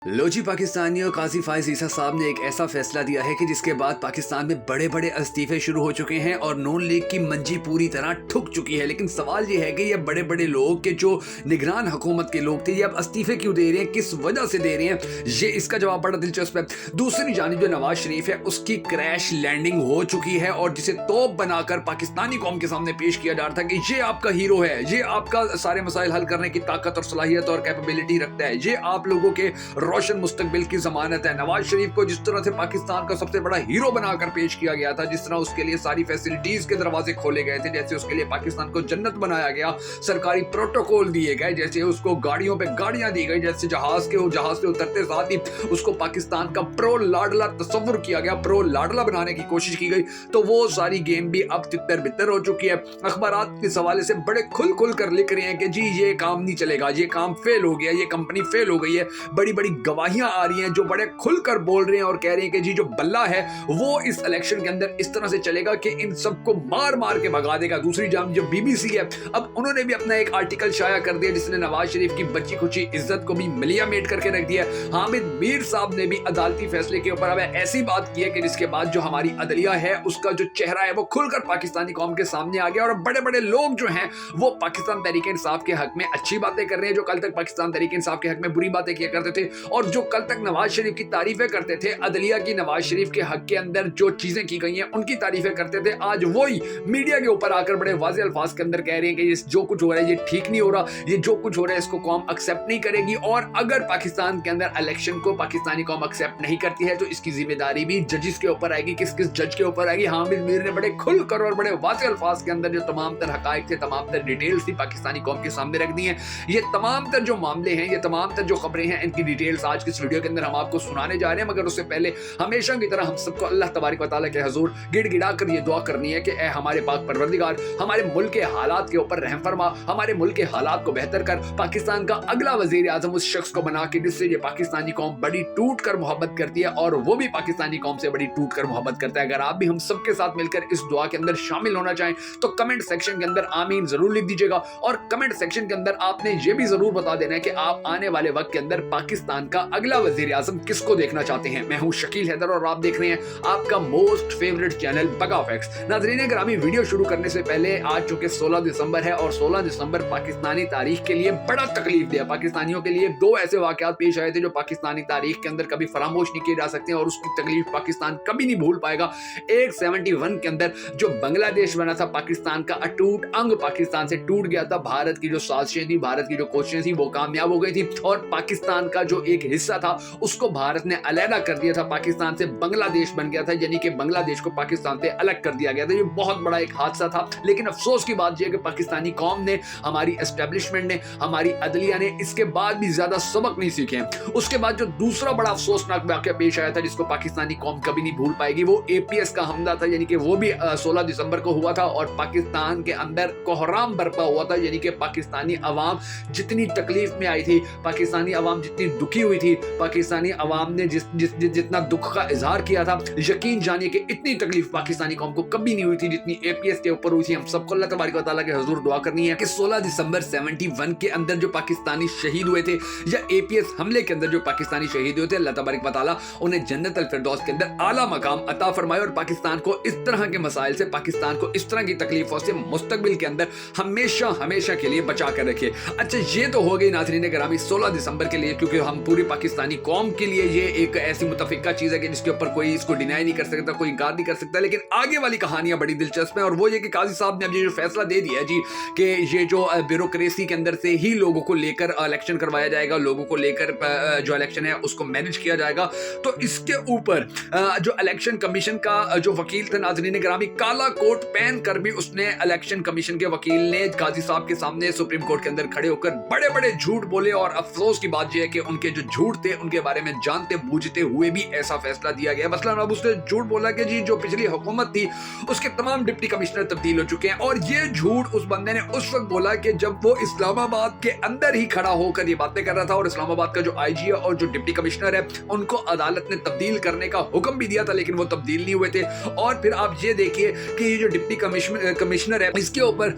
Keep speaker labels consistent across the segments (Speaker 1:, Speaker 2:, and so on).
Speaker 1: लो जी पाकिस्तानियों, काजी फाइज ईसा साहब ने एक ऐसा फैसला दिया है कि जिसके बाद पाकिस्तान में बड़े बड़े इस्तीफे शुरू हो चुके हैं और नून लीग की मंजी पूरी तरह ठुक चुकी है। लेकिन सवाल ये है कि ये बड़े बड़े लोग के जो निगरान हुकूमत के लोग थे, ये अब इस्तीफे क्यों दे रहे हैं, किस वजह से दे रहे हैं, ये इसका जवाब बड़ा दिलचस्प है। दूसरी जानिब जो नवाज शरीफ है, उसकी क्रैश लैंडिंग हो चुकी है और जिसे तोप बनाकर पाकिस्तानी कौम के सामने पेश किया जा रहा था कि ये आपका हीरो है, ये आपका सारे मसाइल हल करने की ताकत और सलाहियत और कैपेबिलिटी रखता है, ये आप लोगों के रोशन मुस्तकबिल की जमानत है। नवाज शरीफ को जिस तरह से पाकिस्तान का सबसे बड़ा हीरो बनाकर पेश किया गया था, जिस तरह उसके लिए सारी फैसिलिटीज के दरवाजे खोले गए थे, जैसे उसके लिए पाकिस्तान को जन्नत बनाया गया, सरकारी प्रोटोकॉल दिए गए, जैसे उसको गाड़ियों पे गाड़ियां दी गई, जैसे जहाज से उतरते साथ ही उसको पाकिस्तान का प्रो लाडला तस्वुर किया गया, प्रो लाडला बनाने की कोशिश की गई, तो वो सारी गेम भी अब तितर बितर हो चुकी है। अखबारात के हवाले से बड़े खुल खुल कर लिख रहे हैं कि जी ये काम नहीं चलेगा, ये काम फेल हो गया, ये कंपनी फेल हो गई है। बड़ी बड़ी गवाहियां आ रही हैं जो बड़े खुलकर बोल रहे हैं और कह रहे हैं कि जी जो बल्ला है वो इस इलेक्शन के अंदर इस तरह से चलेगा कि इन सबको मार मार के भगा देगा। दूसरी जानिब जो बीबीसी है, अब उन्होंने भी अपना एक आर्टिकल शाया कर दिया जिसने नवाज शरीफ की बच्ची खुची इज्जत को भी मिलिया मेट करके रख दिया। हामिद मीर साहब ने भी अदालती फैसले के ऊपर अब ऐसी बात की है कि जिसके बाद जो हमारी अदलिया है उसका जो चेहरा है वो खुलकर पाकिस्तानी कौम के सामने आ गया और बड़े बड़े लोग जो हैं वो पाकिस्तान तहरीक इंसाफ के हक में अच्छी बातें कर रहे हैं, जो कल तक पाकिस्तान तहरीक इंसाफ के हक में बुरी बातें किया करते थे और जो कल तक नवाज शरीफ की तारीफें करते थे, अदलिया की नवाज शरीफ के हक के अंदर जो चीजें की गई हैं उनकी तारीफें करते थे, आज वही मीडिया के ऊपर आकर बड़े वाज़ेह अल्फाज के अंदर कह रहे हैं कि ये जो कुछ हो रहा है ये ठीक नहीं हो रहा, ये जो कुछ हो रहा है इसको कौम एक्सेप्ट नहीं करेगी और अगर पाकिस्तान के अंदर इलेक्शन को पाकिस्तानी कौम एक्सेप्ट नहीं करती है तो इसकी जिम्मेदारी भी जजिस के ऊपर आएगी। किस किस जज के ऊपर आएगी? हामिद मीर ने बड़े खुलकर और बड़े वाज़ेह अल्फाज के अंदर जो तमाम तर हकायक थे, तमाम तर डिटेल्स थी पाकिस्तानी कौम के सामने रख दी हैं। ये तमाम तर जो मामले हैं, ये तमाम तर जो खबरें हैं, इनकी डिटेल्स आज की इस वीडियो के अंदर हम आपको सुनाने जा रहे हैं। मगर उससे पहले हमेशा की तरह हम सबको अल्लाह तबारक व तआला के हुजूर गिड़गिड़ा कर ये दुआ करनी है कि ए हमारे पाक परवरदिगार, हमारे मुल्क के हालात के ऊपर रहम फरमा, हमारे मुल्क के हालात को बेहतर कर, पाकिस्तान का अगला वजीर आजम उस शख्स को बना के जिससे ये पाकिस्तानी कौम बड़ी टूट कर मोहब्बत करती है और वो भी पाकिस्तानी कौम से बड़ी टूट कर मोहब्बत करता है। अगर आप भी हम सबके साथ मिलकर इस दुआ के अंदर शामिल होना चाहें तो कमेंट सेक्शन के अंदर आमीन जरूर लिख दीजिएगा और कमेंट सेक्शन के अंदर आपने ये भी जरूर बता देना है कि आप आने वाले वक्त के अंदर पाकिस्तान का अगला वजीर आजम किसको देखना चाहते हैं। मैं हूं शकील हैदर और आप देख रहे हैं आपका मोस्ट फेवरेट चैनल बगा फैक्ट्स। नाज़रीन ग्रामी, वीडियो शुरू करने से पहले आज चूंकि 16 दिसंबर है और 16 दिसंबर पाकिस्तानी तारीख के लिए बड़ा तकलीफ दिया। पाकिस्तानियों के लिए दो ऐसे वाकयात पेश आए थे जो पाकिस्तानी तारीख के अंदर कभी फरामोश नहीं किए जा सकते और उसकी तकलीफ पाकिस्तान कभी नहीं भूल पाएगा। एक 71 के अंदर जो बांग्लादेश बना था, पाकिस्तान का अटूट अंग पाकिस्तान से टूट गया था। भारत की जो साजिशें थी, भारत की जो कोशिशें थी वो कामयाब हो गई थी और पाकिस्तान का जो एक हिस्सा था उसको भारत ने अलहदा कर दिया था, पाकिस्तान से बांग्लादेश बन गया था, यानी कि बांग्लादेश को पाकिस्तान से अलग कर दिया गया था। ये बहुत बड़ा एक हादसा था। लेकिन अफसोस की बात यह है कि पाकिस्तानी कौम ने, हमारी एस्टेब्लिशमेंट ने, हमारी अदलिया ने इसके बाद भी ज्यादा सबक नहीं सीखे हैं। उसके बाद जो दूसरा बड़ा अफसोसनाक वाकया पेश आया था जिसको पाकिस्तानी कौम कभी नहीं भूल पाएगी, वो एपीएस का हमला था, यानी कि वो भी 16 दिसंबर को हुआ था और पाकिस्तान के अंदर कोहराम बरपा हुआ था, यानी कि पाकिस्तानी अवाम जितनी तकलीफ में आई थी, पाकिस्तानी अवाम जितनी दुखी हुई थी, पाकिस्तानी अवाम ने जितना दुख का इजहार किया था, यकीन जानिए कि इतनी तकलीफ पाकिस्तानी कौम को कभी नहीं हुई थी जितनी एपीएस के ऊपर हुई थी। हम सबको अल्लाह तबारक व तआला के हुजूर दुआ करनी है कि 16 दिसंबर 71 के अंदर जो पाकिस्तानी शहीद हुए थे या एपीएस हमले के अंदर जो पाकिस्तानी शहीद हुए थे, अल्लाह तबारक व तआला उन्हें जन्नत अल फिरदौस के अंदर आला मकाम अता फरमाए और पाकिस्तान को इस तरह के मसाइल से, पाकिस्तान को इस तरह की तकलीफों से मुस्तकबिल के अंदर हमेशा हमेशा के लिए बचा कर रखे। अच्छा, ये तो हो गई नाज़रीन ग्रामी 16 दिसंबर के लिए, क्योंकि हम पूरी पाकिस्तानी कौम के लिए ये एक ऐसी मुतफिका चीज है कि जिसके ऊपर कोई इसको डिनाई नहीं कर सकता, कोई इनकार नहीं कर सकता। लेकिन आगे वाली कहानियां बड़ी दिलचस्प है और वो ये कि काजी साहब ने अब ये जो फैसला दे दिया है जी कि ये जो ब्यूरोक्रेसी के अंदर से ही लोगों को लेकर इलेक्शन करवाया जाएगा, लोगों को लेकर जो इलेक्शन है उसको मैनेज किया जाएगा, तो इसके ऊपर जो इलेक्शन कमीशन का जो वकील था नाज़रीन ग्रामी, काला कोट पहन कर भी उसने इलेक्शन कमीशन के वकील ने काजी साहब के सामने सुप्रीम कोर्ट के अंदर खड़े होकर बड़े बड़े झूठ बोले और अफसोस की बात यह है कि उनके जो झूठ थे उनके बारे में जानते बूझते हुए भी ऐसा फैसला दिया गया। मसलन अब उसने झूठ बोला कि जी जो पिछली हुकूमत थी उसके तमाम डिप्टी कमिश्नर तब्दील हो चुके हैं और ये झूठ उस बंदे ने उस वक्त बोला कि जब वो इस्लामाबाद के अंदर ही खड़ा होकर ये बातें कर रहा था और इस्लामाबाद का जो आईजी है और जो डिप्टी कमिश्नर है उनको अदालत ने तब्दील करने का हुक्म भी दिया था, लेकिन वो तब्दील नहीं हुए थे। और फिर आप ये देखिए कि ये जो डिप्टी कमिश्नर है इसके ऊपर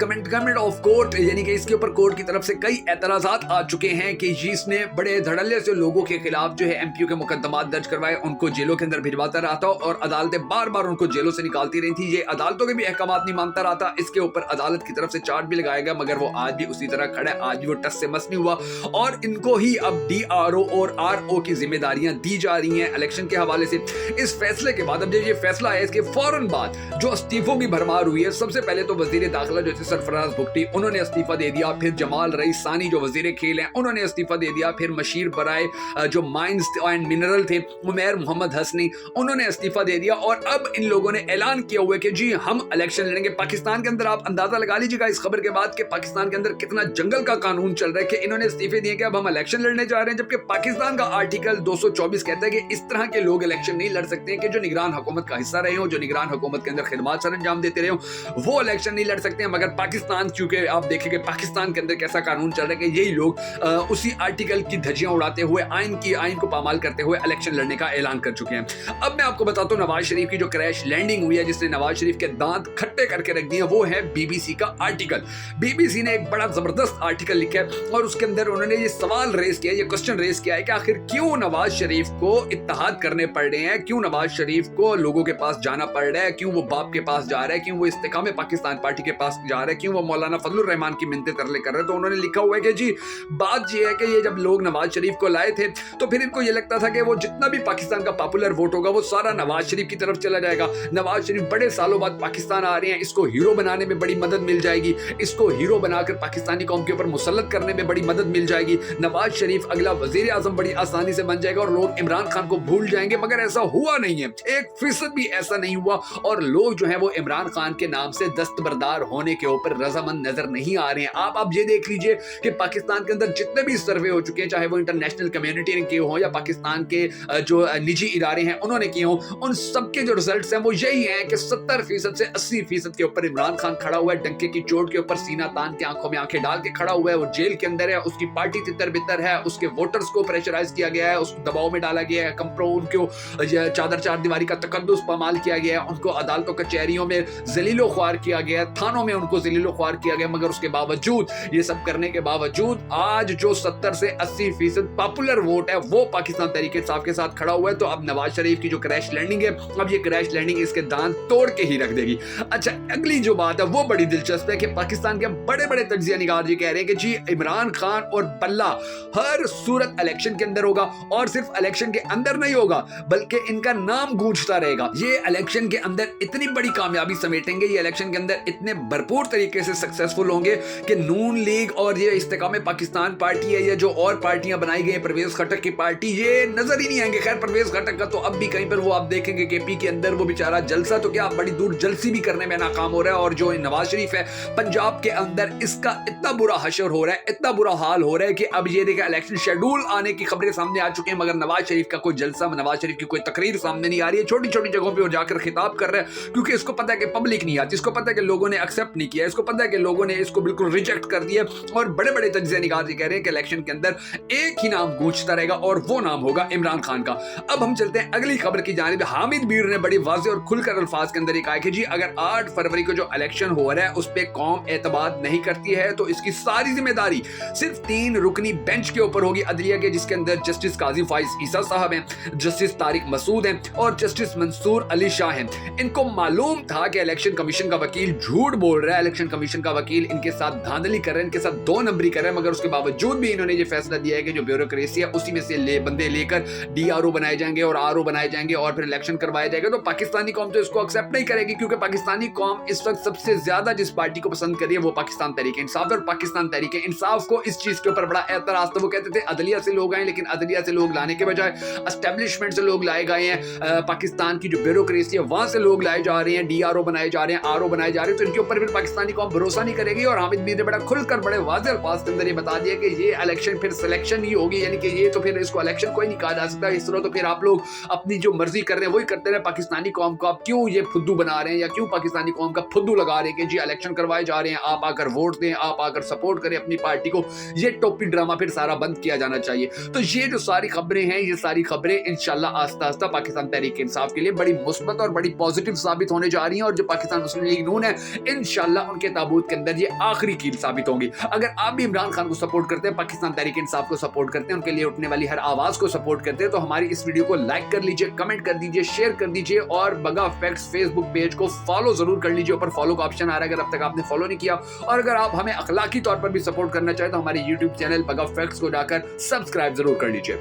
Speaker 1: कमेंट ऑफ कोर्ट, यानी कि इसके ऊपर कोर्ट की तरफ से कई एतराजात आ चुके हैं कि इसने बड़े धड़ल्ले से लोगों के खिलाफ जो है एमपीओ के मुकदमात दर्ज करवाए, उनको जेलों के अंदर भिजवाता रहा था और अदालतें बार बार उनको जेलों से निकालती रही थी। ये अदालतों के भी अहकामात नहीं मानता रहा था। इसके ऊपर अदालत की तरफ से चार्ज भी लगाया गया, मगर वो आज भी उसी तरह खड़ा है, आज भी वो टस से मस नहीं हुआ और इनको ही अब डीआरओ और आरओ की जिम्मेदारियां दी जा रही हैं इलेक्शन के हवाले से। इस फैसले के बाद, अब जब ये फैसला आया, इसके फौरन बाद जो इस्तीफों की भरमार हुई है, सबसे पहले तो वजीर दाखिला जो थे सरफराज भुगटी, उन्होंने इस्तीफा दे दिया। फिर जमाल रईस सानी जो वजीर खेल हैं, उन्होंने इस्तीफा दे दिया। फिर मशीर बराए जो माइंस एंड मिनरल थे, उमैर मोहम्मद हसनी, उन्होंने इस्तीफा दे दिया। और अब इन लोगों ने ऐलान किया हुआ है कि जी हम इलेक्शन लड़ेंगे। पाकिस्तान के अंदर आप अंदाजा लगा लीजिएगा इस खबर के बाद कि पाकिस्तान के अंदर कितना जंगल का कानून चल रहा है कि इन्होंने इस्तीफे दिए कि अब हम इलेक्शन लड़ने जा रहे हैं, जबकि पाकिस्तान का आर्टिकल 224 कहता है कि इस तरह के लोग इलेक्शन नहीं लड़ सकते हैं कि जो निगरान हुकूमत का हिस्सा रहे हो, जो निगरान हुकूमत के अंदर खिदमत सर अंजाम देते रहे हो, वो इलेक्शन नहीं लड़ सकते हैं। मगर पाकिस्तान, चूंकि आप देखेंगे पाकिस्तान के अंदर कैसा कानून चल रहा है कि यही लोग उसी आर्टिकल की धज्जियां उड़ाते हुए आइन को पामाल करते हुए इलेक्शन लड़ने का ऐलान कर चुके हैं। अब मैं आपको बताता हूं नवाज शरीफ की जो क्रैश लैंडिंग हुई है, जिसने नवाज शरीफ के दांत खट्टे करके रख दिए, वो है बीबीसी का आर्टिकल। बीबीसी ने एक बड़ा जबरदस्त आर्टिकल लिखा है और उसके अंदर उन्होंने ये सवाल रेज किया, ये क्वेश्चन रेज किया है कि आखिर क्यों नवाज शरीफ को इत्तेहाद करने पड़ रहे हैं, क्यों नवाज शरीफ को लोगों के पास जाना पड़ रहा है, क्यों वो बाप के पास जा रहा है, क्यों वो इस्तेकाम पाकिस्तान पार्टी के पास जा रहा है, क्यों वो मौलाना फजलुर रहमान की मिन्नतें तरले कर रहे हैं। तो उन्होंने लिखा हुआ है कि जी बात ये है कि ये जब लोग नवाज शरीफ को लाए थे तो फिर इनको ये लगता था कि वो जितना भी पाकिस्तान का पॉपुलर वोट होगा वो सारा नवाज शरीफ की तरफ चला जाएगा। नवाज शरीफ बड़े सालों बाद पाकिस्तान आ रहे हैं, इसको हीरो बनाने में बड़ी मदद मिल जाएगी, इसको हीरो बनाकर पाकिस्तानी कौम के ऊपर मुसल्लत करने में बड़ी मदद मिल जाएगी। नवाज शरीफ अगला वजीर आजम बड़ी आसानी से बन जाएगा और लोग इमरान खान को भूल जाएंगे। मगर ऐसा हुआ नहीं है, 1% भी ऐसा नहीं हुआ और लोग जो है वो इमरान खान के नाम से दस्तबरदार होने के ऊपर रजामंद नजर नहीं आ रहे हैं। आप ये देख लीजिए कि पाकिस्तान के अंदर जितने भी सर्वे हो चुके हैं, चाहे वो इंटरनेशनल कम्युनिटी ने किए हो या पाकिस्तान के जो निजी इदारे हैं उन्होंने किए हो, उन सबके जो रिजल्ट्स हैं वो यही हैं कि 70% से 80% के ऊपर इमरान खान खड़ा हुआ है, डंके की चोट के ऊपर सीना तान के आंखों में आंखें डाल के खड़ा हुआ है। वो जेल के अंदर है, उसकी पार्टी तितर बितर है, उसके वोटर्स को प्रेशराइज किया गया है, उसको दबाव में डाला गया है, कंप्रो उनको चादर चार दीवारी का तकद्दुस पामाल किया गया है, उनको अदालतों कचहरियों में जलीलो ख्वार किया गया है, थानों में उनको जलीलो ख्वार किया गया। मगर उसके बावजूद, ये सब करने के बावजूद आज जो 70 से 80% पॉपुलर वोट है वो पाकिस्तान तहरीक इंसाफ के साथ खड़ा हुआ है। तो अब नवाज शरीफ की जो क्रैश लैंडिंग है, अब ये क्रैश लैंडिंग इसके दांत तोड़ के ही रख देगी। अच्छा, अगली जो बात है वो बड़ी दिलचस्प है कि पाकिस्तान के बड़े बड़े तज्जिया निगार जी कह रहे हैं कि जी इमरान खान और बल्ला हर सूरत इलेक्शन के अंदर होगा और सिर्फ इलेक्शन के अंदर नहीं होगा बल्कि इनका नाम गूंजता रहेगा। ये इलेक्शन के अंदर इतनी बड़ी कामयाबी समेटेंगे, ये इलेक्शन के अंदर इतने भरपूर तरीके से सक्सेसफुल होंगे कि नून लीग और ये इस्तेकाम पाकिस्तान पार्टी है या जो और पार्टियां बनाई गई, परवेज खटक की पार्टी, ये नजर ही नहीं आएंगे। खैर परवेज खटक का तो अब भी कहीं पर वो आप देखेंगे केपी के अंदर वो बेचारा जलसा तो क्या बड़ी दूर जलसी भी करने में नाकाम हो रहा है। और जो नवाज शरीफ है पंजाब के अंदर, इसका इतना बुरा हशर हो रहा है, इतना बुरा हाल हो रहा है कि अब ये देखा इलेक्शन शेड्यूल आने की खबरें सामने आ चुकी हैं मगर नवाज शरीफ का कोई जलसा, नवाज शरीफ की कोई तकरीर सामने नहीं आ रही है। छोटी छोटी जगहों पे वो जाकर खिताब कर रहे हैं क्योंकि इसको पता है कि पब्लिक नहीं आती, इसको पता है कि लोगों ने एक्सेप्ट नहीं किया, इसको पता है कि लोगों ने इसको बिल्कुल रिजेक्ट कर दिया। और बड़े बड़े तज्जिया निगार कह रहे हैं कि इलेक्शन के अंदर एक ही नाम गूंजता रहेगा और वो नाम होगा इमरान खान का। अब हम चलते हैं अगली खबर की जानिब। हामिद मीर ने बड़ी वाज़ेह और खुलकर अल्फाज के अंदर कहा कि जी अगर 8 फरवरी को जो इलेक्शन हो रहा है उस पर कौम एतमाद नहीं करती है तो इसकी सारी जिम्मेदारी सिर्फ 3 रुकनी बेंच के ऊपर होगी अदलिया के, जिसके अंदर जस्टिस काजी फाइज ईसा साहब हैं, जस्टिस तारिक मसूद हैं और जस्टिस मंसूर अली शाह हैं। इनको मालूम था कि इलेक्शन कमीशन का वकील झूठ बोल रहा है, इलेक्शन कमीशन का वकील इनके साथ धांधली कर रहे हैं, इनके साथ 2 नंबरी कर रहे हैं, मगर उसके बावजूद भी इन्होंने ये फैसला दिया है कि जो ब्यूरोक्रेसी है उसी में से बंदे लेकर डीआरओ बनाए जाएंगे और आरओ बनाए जाएंगे और फिर इलेक्शन करवाया जाएगा। तो पाकिस्तानी कौम तो इसको एक्सेप्ट नहीं करेगी क्योंकि पाकिस्तानी कौम इस वक्त सबसे ज्यादा जिस पार्टी को पसंद कर रही है वो पाकिस्तान तहरीक इंसाफ और पाकिस्तान तहरीक इंसाफ को इस चीज के ऊपर बड़ा एतराज था। वो कहते थे अदलिया से लोग आए, लेकिन अदलिया से लोग लाने के बजाय एस्टेब्लिशमेंट से लोग लाए गए हैं, पाकिस्तान की जो ब्यूरोक्रेसी है वहां से लोग लाए जा रहे हैं, डीआरओ बनाए जा रहे हैं, आरओ बनाए जा रहे हैं, तो इनके ऊपर फिर पाकिस्तानी कौम भरोसा नहीं करेगी। और हामिद मीर ने बड़ा खुलकर बड़े वाज़ेह अल्फाज के अंदर ये बता दिया कि ये इलेक्शन फिर सिलेक्शन ही होगी, यानी कि ये तो फिर इसको इलेक्शन कोई नहीं कहा जा सकता। इस तरह तो फिर आप लोग अपनी जो मर्जी कर रहे हैं वही करते रहे, पाकिस्तानी कौम को आप क्यों ये फुद्दू बना रहे हैं या क्यों पाकिस्तानी कौम का फुद्दू लगा रहे हैं कि जी इलेक्शन करवाए जा रहे हैं, आप आकर वोट दें, आप आकर सपोर्ट करें अपनी पार्टी को। ये टोपी ड्रामा फिर सारा बंद किया जाना चाहिए। तो ये जो सारी खबरें हैं, ये सारी खबरें इंशाल्लाह आस्ता आस्ता पाकिस्तान तहरीक इंसाफ के लिए बड़ी मुस्बत और बड़ी पॉजिटिव साबित होने जा रही हैं और जो पाकिस्तान मुस्लिम लीग नून है इंशाल्लाह उनके ताबूत के अंदर ये आखिरी कील साबित होंगी। अगर आप भी इमरान खान को सपोर्ट करते हैं, पाकिस्तान तहरीक इंसाफ को सपोर्ट सपोर्ट करते हैं, उनके लिए उठने वाली हर आवाज को सपोर्ट करते हैं, तो हमारी इस वीडियो को लाइक कर लीजिए, कमेंट कर दीजिए, शेयर कर दीजिए और बगा फैक्ट्स फेसबुक पेज को फॉलो जरूर कर लीजिए। ऊपर फॉलो का ऑप्शन आ रहा है अगर अब तक आपने फॉलो नहीं किया। और अगर आप हमें अखलाकी तौर पर भी सपोर्ट करना चाहें तो हमारे यूट्यूब चैनल बगा फैक्ट्स को जाकर सब्सक्राइब जरूर कर लीजिए।